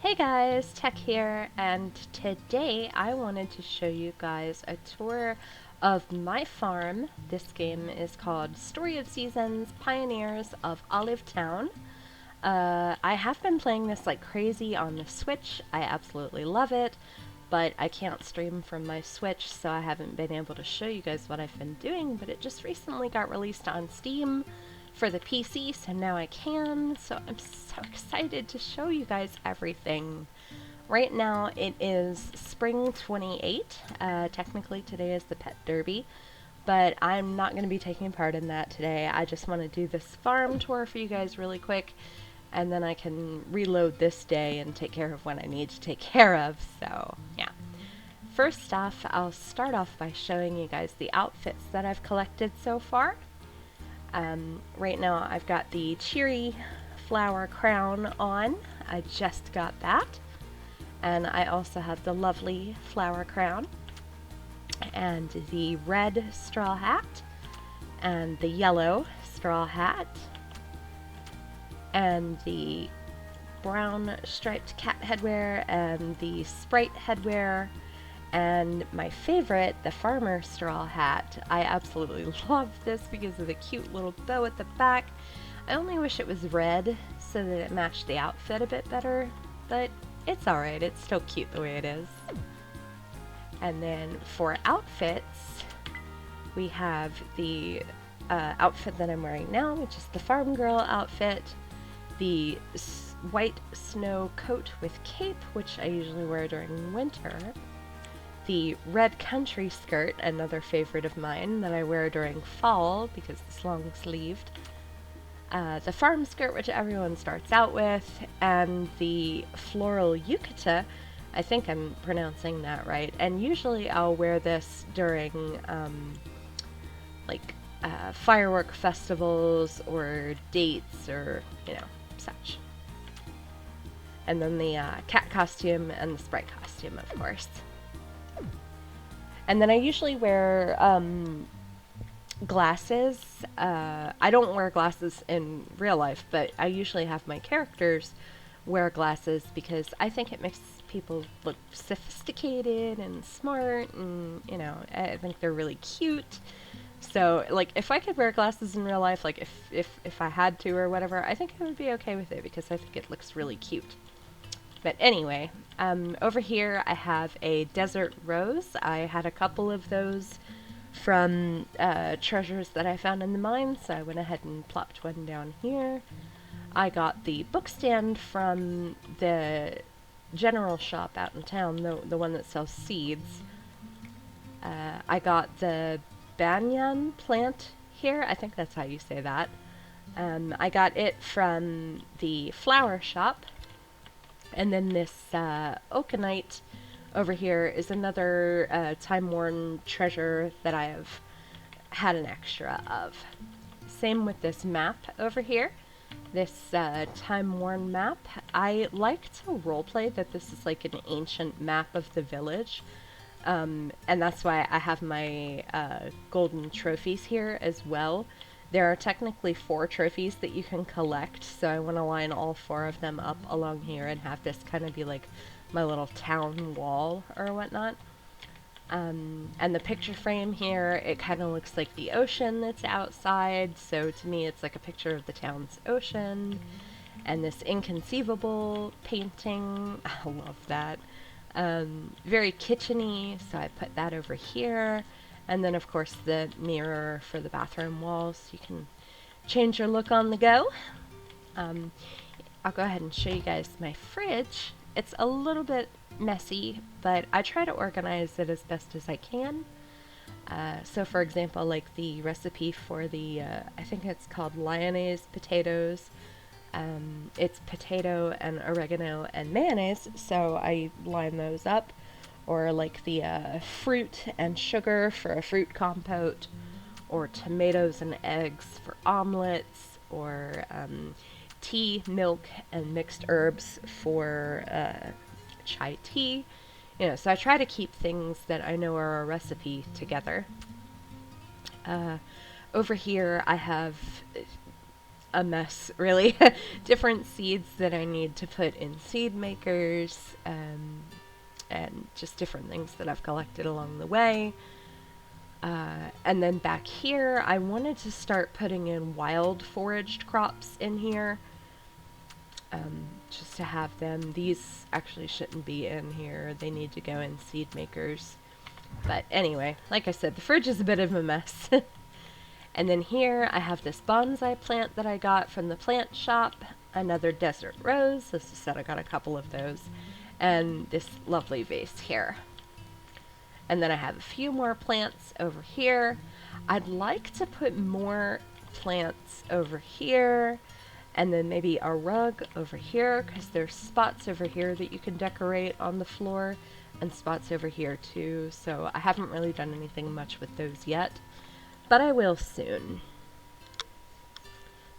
Hey guys, Tech here, and today I wanted to show you guys a tour of my farm. This game is called Story of Seasons, Pioneers of Olive Town. I have been playing this like crazy on the Switch. I absolutely love it, but I can't stream from my Switch, so I haven't been able to show you guys what I've been doing, but it just recently got released on Steam for the PC, so now I can. So I'm so excited to show you guys everything. Right now it is spring 28. Technically today is the pet derby, but I'm not going to be taking part in that today. I just want to do this farm tour for you guys really quick, and then I can reload this day and take care of what I need to take care of. So yeah. First off, I'll start off by showing you guys the outfits that I've collected so far. Right now I've got the cheery flower crown on. I just got that. And I also have the lovely flower crown and the red straw hat and the yellow straw hat and the brown striped cat headwear and the sprite headwear. And my favorite, the farmer straw hat. I absolutely love this because of the cute little bow at the back. I only wish it was red so that it matched the outfit a bit better, but it's alright, it's still cute the way it is. And then for outfits, we have the outfit that I'm wearing now, which is the farm girl outfit, the white snow coat with cape, which I usually wear during winter, the red country skirt, another favorite of mine that I wear during fall because it's long sleeved, the farm skirt, which everyone starts out with, and the floral yukata. I think I'm pronouncing that right. And usually I'll wear this during firework festivals or dates or, such. And then the cat costume and the sprite costume, of course. And then I usually wear glasses. I don't wear glasses in real life, but I usually have my characters wear glasses because I think it makes people look sophisticated and smart, and I think they're really cute. So like if I could wear glasses in real life, like if I had to or whatever, I think I would be okay with it because I think it looks really cute. But anyway, over here I have a desert rose. I had a couple of those from treasures that I found in the mine, so I went ahead and plopped one down here. I got the book stand from the general shop out in town, the one that sells seeds. I got the banyan plant here. I think that's how you say that. I got it from the flower shop. And then this oakonite over here is another time-worn treasure that I have had an extra of. Same with this map over here. This time-worn map. I like to roleplay that this is like an ancient map of the village. And that's why I have my golden trophies here as well. There are technically 4 trophies that you can collect, so I want to line all 4 of them up along here and have this kind of be like my little town wall or whatnot. And the picture frame here, it kind of looks like the ocean that's outside, so to me it's like a picture of the town's ocean. And this inconceivable painting, I love that. Very kitchen-y, so I put that over here. And then, of course, the mirror for the bathroom walls. You can change your look on the go. I'll go ahead and show you guys my fridge. It's a little bit messy, but I try to organize it as best as I can. So, for example, like the recipe for the, I think it's called lyonnaise potatoes. It's potato and oregano and mayonnaise, so I line those up. Or like the fruit and sugar for a fruit compote, or tomatoes and eggs for omelets, or tea, milk, and mixed herbs for chai tea. So I try to keep things that I know are a recipe together. Over here I have a mess, really. Different seeds that I need to put in seed makers, and just different things that I've collected along the way. And then back here, I wanted to start putting in wild foraged crops in here, just to have them. These actually shouldn't be in here. They need to go in seed makers. But anyway, like I said, the fridge is a bit of a mess. And then here I have this bonsai plant that I got from the plant shop, another desert rose, as I said, I got a couple of those, and this lovely vase here. And then I have a few more plants over here. I'd like to put more plants over here, and then maybe a rug over here, because there's spots over here that you can decorate on the floor, and spots over here too, so I haven't really done anything much with those yet. But I will soon.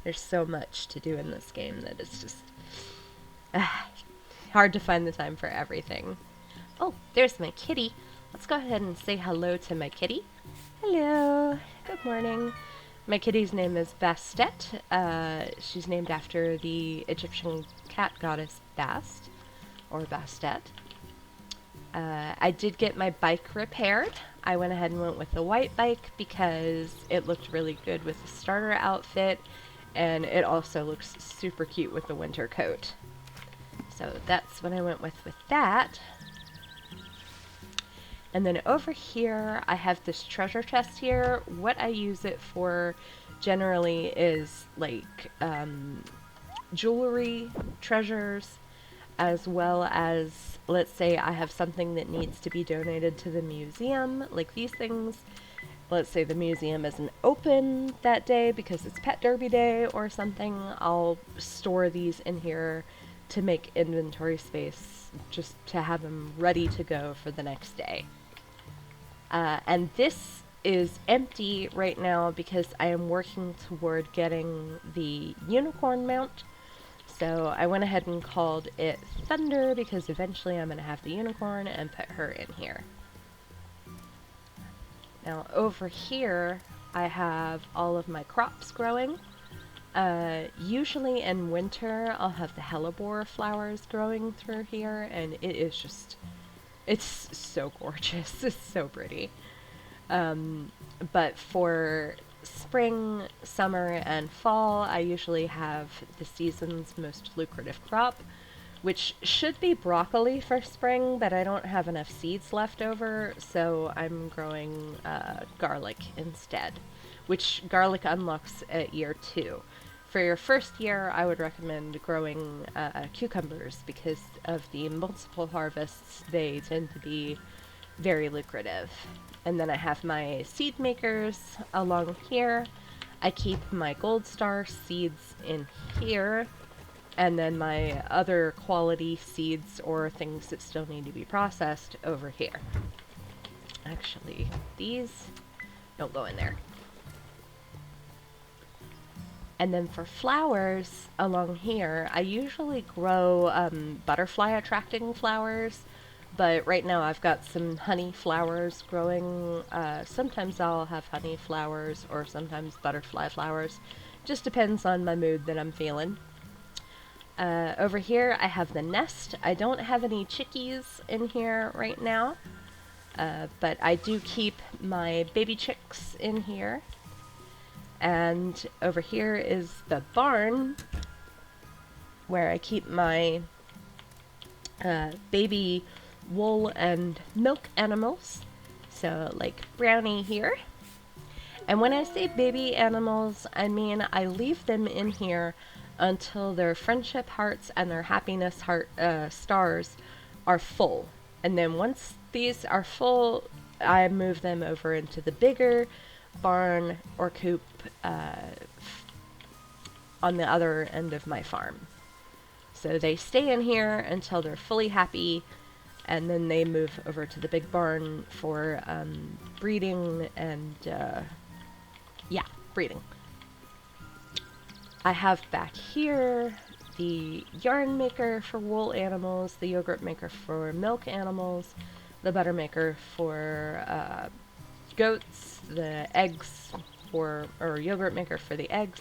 There's so much to do in this game that it's just hard to find the time for everything. Oh, there's my kitty. Let's go ahead and say hello to my kitty. Hello. Good morning. My kitty's name is Bastet. She's named after the Egyptian cat goddess Bast, or Bastet. I did get my bike repaired. I went ahead and went with the white bike because it looked really good with the starter outfit, and it also looks super cute with the winter coat. So that's what I went with that. And then over here, I have this treasure chest here. What I use it for generally is like jewelry, treasures, as well as, let's say I have something that needs to be donated to the museum, like these things. Let's say the museum isn't open that day because it's Pet Derby Day or something. I'll store these in here to make inventory space, just to have them ready to go for the next day. And this is empty right now because I am working toward getting the unicorn mount. So I went ahead and called it Thunder because eventually I'm going to have the unicorn and put her in here. Now over here I have all of my crops growing. Usually in winter I'll have the hellebore flowers growing through here, and it is just, it's so gorgeous. It's so pretty. But for spring, summer, and fall, I usually have the season's most lucrative crop, which should be broccoli for spring, but I don't have enough seeds left over, so I'm growing garlic instead, which garlic unlocks at year 2. For your first year, I would recommend growing cucumbers because of the multiple harvests. They tend to be very lucrative. And then I have my seed makers along here. I keep my gold star seeds in here, and then my other quality seeds or things that still need to be processed over here. Actually, these don't go in there. And then for flowers along here, I usually grow butterfly attracting flowers. But right now I've got some honey flowers growing. Sometimes I'll have honey flowers or sometimes butterfly flowers. Just depends on my mood that I'm feeling. Over here I have the nest. I don't have any chickies in here right now. But I do keep my baby chicks in here. And over here is the barn where I keep my baby wool and milk animals, so like Brownie here. And when I say baby animals, I mean I leave them in here until their friendship hearts and their happiness heart stars are full, and then once these are full, I move them over into the bigger barn or coop on the other end of my farm. So they stay in here until they're fully happy, and then they move over to the big barn for breeding and, breeding. I have back here the yarn maker for wool animals, the yogurt maker for milk animals, the butter maker for goats, the eggs for, or yogurt maker for the eggs,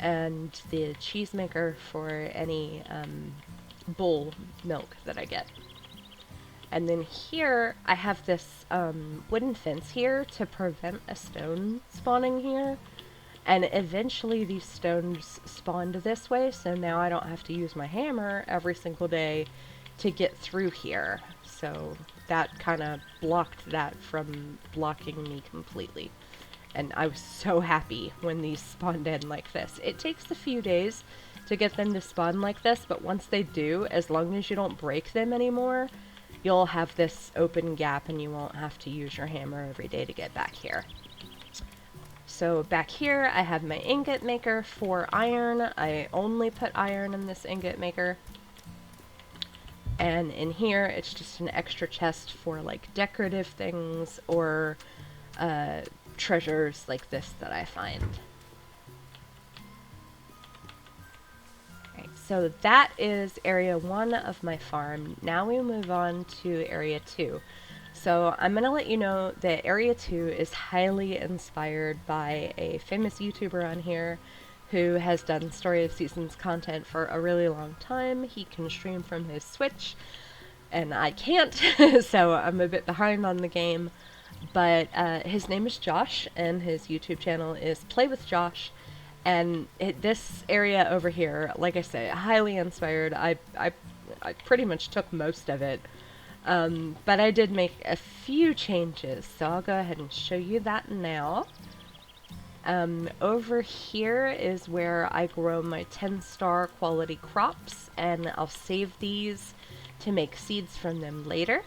and the cheese maker for any bull milk that I get. And then here I have this wooden fence here to prevent a stone spawning here. And eventually these stones spawned this way, so now I don't have to use my hammer every single day to get through here. So that kind of blocked that from blocking me completely. And I was so happy when these spawned in like this. It takes a few days to get them to spawn like this, but once they do, as long as you don't break them anymore, you'll have this open gap and you won't have to use your hammer every day to get back here. So back here I have my ingot maker for iron. I only put iron in this ingot maker. And in here it's just an extra chest for like decorative things or treasures like this that I find. Alright, so that is area 1 of my farm. Now we move on to area 2. So I'm going to let you know that area 2 is highly inspired by a famous YouTuber on here who has done Story of Seasons content for a really long time. He can stream from his Switch, and I can't, so I'm a bit behind on the game. But his name is Josh, and his YouTube channel is Play with Josh. And this area over here, like I say, highly inspired. I pretty much took most of it. But I did make a few changes, so I'll go ahead and show you that now. Over here is where I grow my 10-star quality crops, and I'll save these to make seeds from them later.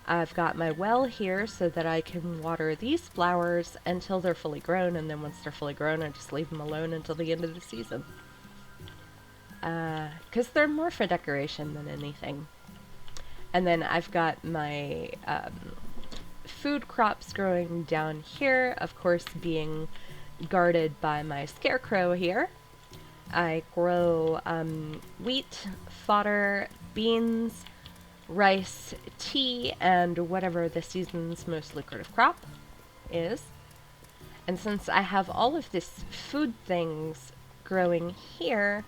I've got my well here so that I can water these flowers until they're fully grown, and then once they're fully grown, I just leave them alone until the end of the season. 'Cause they're more for decoration than anything. And then I've got my food crops growing down here, of course being guarded by my scarecrow here. I grow wheat, fodder, beans, rice, tea, and whatever the season's most lucrative crop is. And since I have all of this food things growing here,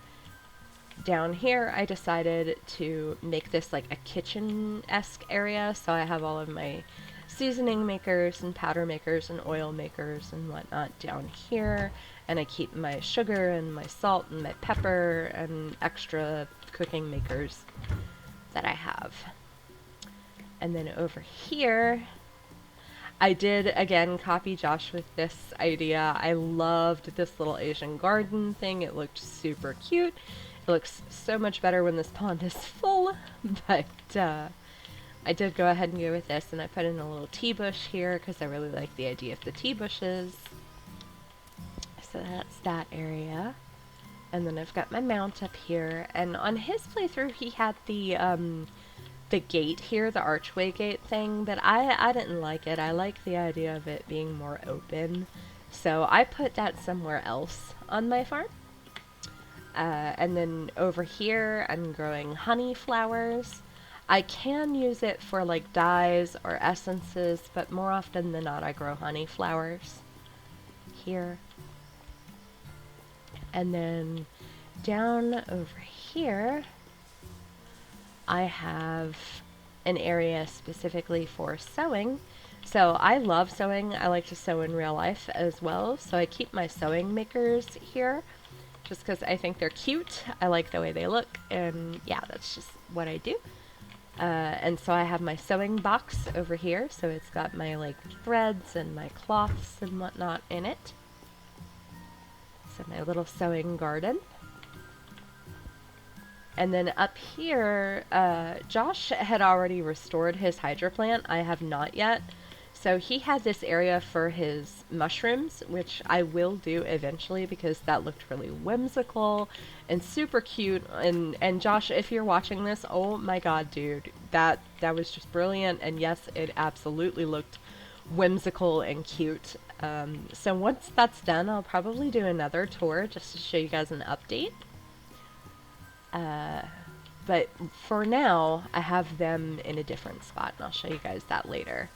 down here I decided to make this like a kitchen-esque area, so I have all of my seasoning makers and powder makers and oil makers and whatnot down here, and I keep my sugar and my salt and my pepper and extra cooking makers that I have. And then over here I did again copy Josh with this idea. I loved this little Asian garden thing. It looked super cute. It looks so much better when this pond is full, but I did go ahead and go with this, and I put in a little tea bush here because I really like the idea of the tea bushes. So that's that area. And then I've got my mount up here, and on his playthrough he had the gate here, the archway gate thing, but I didn't like it. I like the idea of it being more open, so I put that somewhere else on my farm. And then over here I'm growing honey flowers. I can use it for like dyes or essences, but more often than not I grow honey flowers here. And then down over here I have an area specifically for sewing. So I love sewing. I like to sew in real life as well, so I keep my sewing makers here just because I think they're cute. I like the way they look, and yeah, that's just what I do. And so I have my sewing box over here, so it's got my like threads and my cloths and whatnot in it. So my little sewing garden. And then up here, Josh had already restored his hydroplant. I have not yet. So he had this area for his mushrooms, which I will do eventually because that looked really whimsical and super cute. And Josh, if you're watching this, oh my god, dude, that was just brilliant. And yes, it absolutely looked whimsical and cute. So once that's done, I'll probably do another tour just to show you guys an update. But for now, I have them in a different spot, and I'll show you guys that later.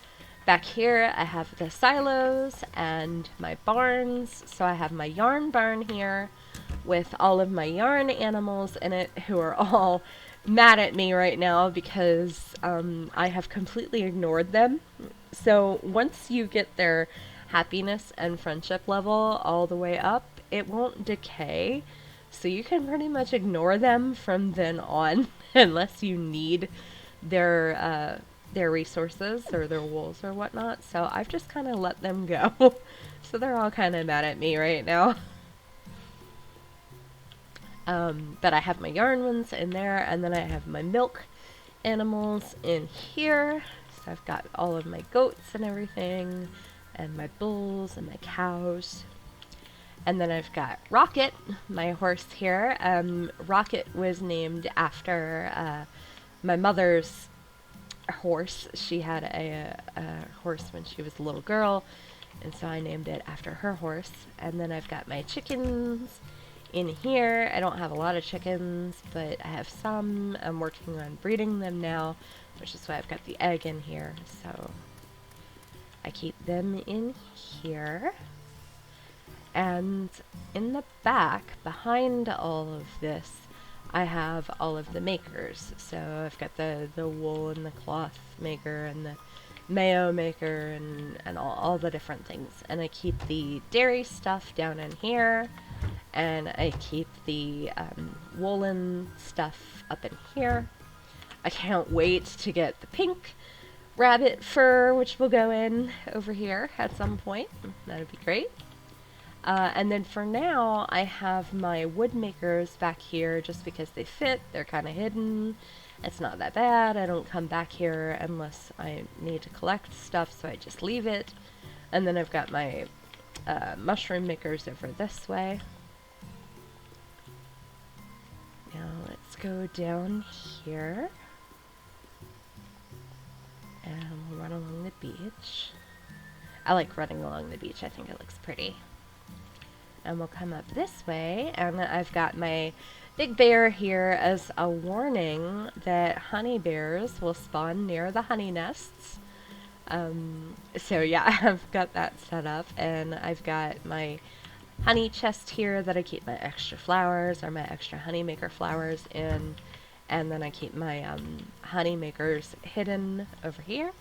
Back here, I have the silos and my barns. So I have my yarn barn here. with all of my yarn animals in it who are all mad at me right now because I have completely ignored them. So once you get their happiness and friendship level all the way up, it won't decay. So you can pretty much ignore them from then on unless you need their resources or their wools or whatnot. So I've just kind of let them go. So they're all kind of mad at me right now. But I have my yarn ones in there, and then I have my milk animals in here. So I've got all of my goats and everything, and my bulls and my cows. And then I've got Rocket, my horse here. Rocket was named after my mother's horse. She had a horse when she was a little girl, and so I named it after her horse. And then I've got my chickens in here. I don't have a lot of chickens, but I have some. I'm working on breeding them now, which is why I've got the egg in here. So I keep them in here. And in the back, behind all of this, I have all of the makers. So I've got the wool and the cloth maker and the mayo maker and all the different things. And I keep the dairy stuff down in here. And I keep the woolen stuff up in here. I can't wait to get the pink rabbit fur, which will go in over here at some point. That'd be great. And then for now, I have my wood makers back here just because they fit. They're kind of hidden. It's not that bad. I don't come back here unless I need to collect stuff, so I just leave it. And then I've got my mushroom makers over this way. Now let's go down here. And we'll run along the beach. I like running along the beach. I think it looks pretty. And we'll come up this way, and I've got my big bear here as a warning that honey bears will spawn near the honey nests. So yeah, I've got that set up, and I've got my honey chest here that I keep my extra flowers or my extra honey maker flowers in, and then I keep my honey makers hidden over here.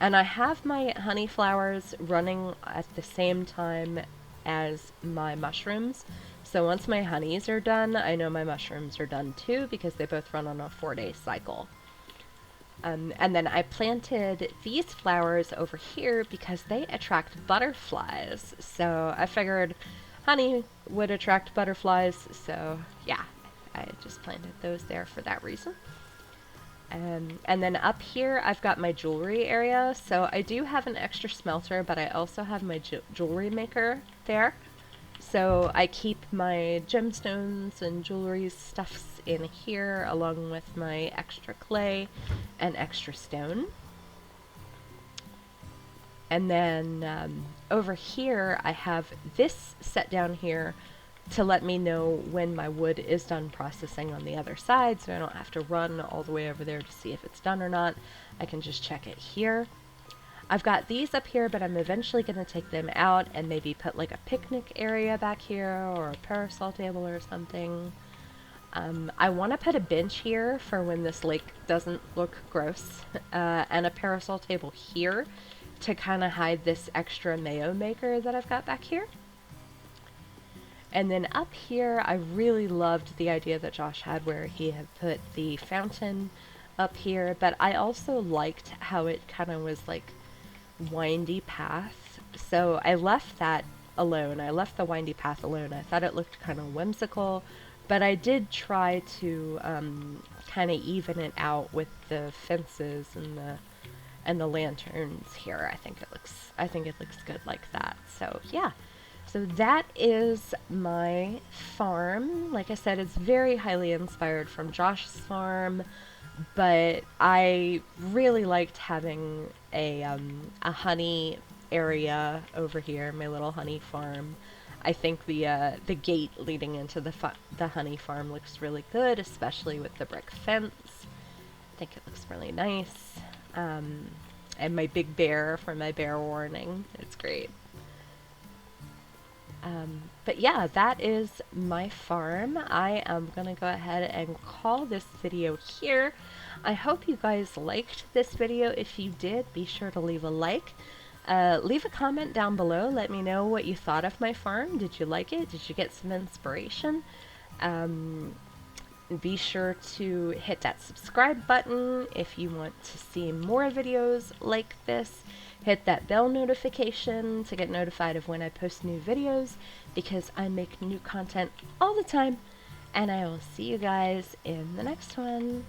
And I have my honey flowers running at the same time as my mushrooms. So once my honeys are done, I know my mushrooms are done too because they both run on a 4-day cycle. And then I planted these flowers over here because they attract butterflies. So I figured honey would attract butterflies. So yeah, I just planted those there for that reason. And then up here, I've got my jewelry area. So I do have an extra smelter, but I also have my jewelry maker there. So I keep my gemstones and jewelry stuffs in here, along with my extra clay and extra stone. And then over here, I have this set down here to let me know when my wood is done processing on the other side, so I don't have to run all the way over there to see if it's done or not. I can just check it here. I've got these up here, but I'm eventually going to take them out and maybe put like a picnic area back here or a parasol table or something. I want to put a bench here for when this lake doesn't look gross, and a parasol table here to kind of hide this extra mayo maker that I've got back here. And then up here, I really loved the idea that Josh had where he had put the fountain up here, but I also liked how it kind of was like windy path. So I left that alone. I left the windy path alone. I thought it looked kind of whimsical, but I did try to kind of even it out with the fences and the lanterns here. I think it looks good like that. So yeah. So that is my farm. Like I said, it's very highly inspired from Josh's farm, but I really liked having a honey area over here, my little honey farm. I think the gate leading into the honey farm looks really good, especially with the brick fence. I think it looks really nice. And my big bear for my bear warning. It's great. But yeah, that is my farm. I am gonna go ahead and call this video here. I hope you guys liked this video. If you did, be sure to leave a like. Leave a comment down below. Let me know what you thought of my farm. Did you like it? Did you get some inspiration? Be sure to hit that subscribe button if you want to see more videos like this. Hit that bell notification to get notified of when I post new videos, because I make new content all the time. And I will see you guys in the next one.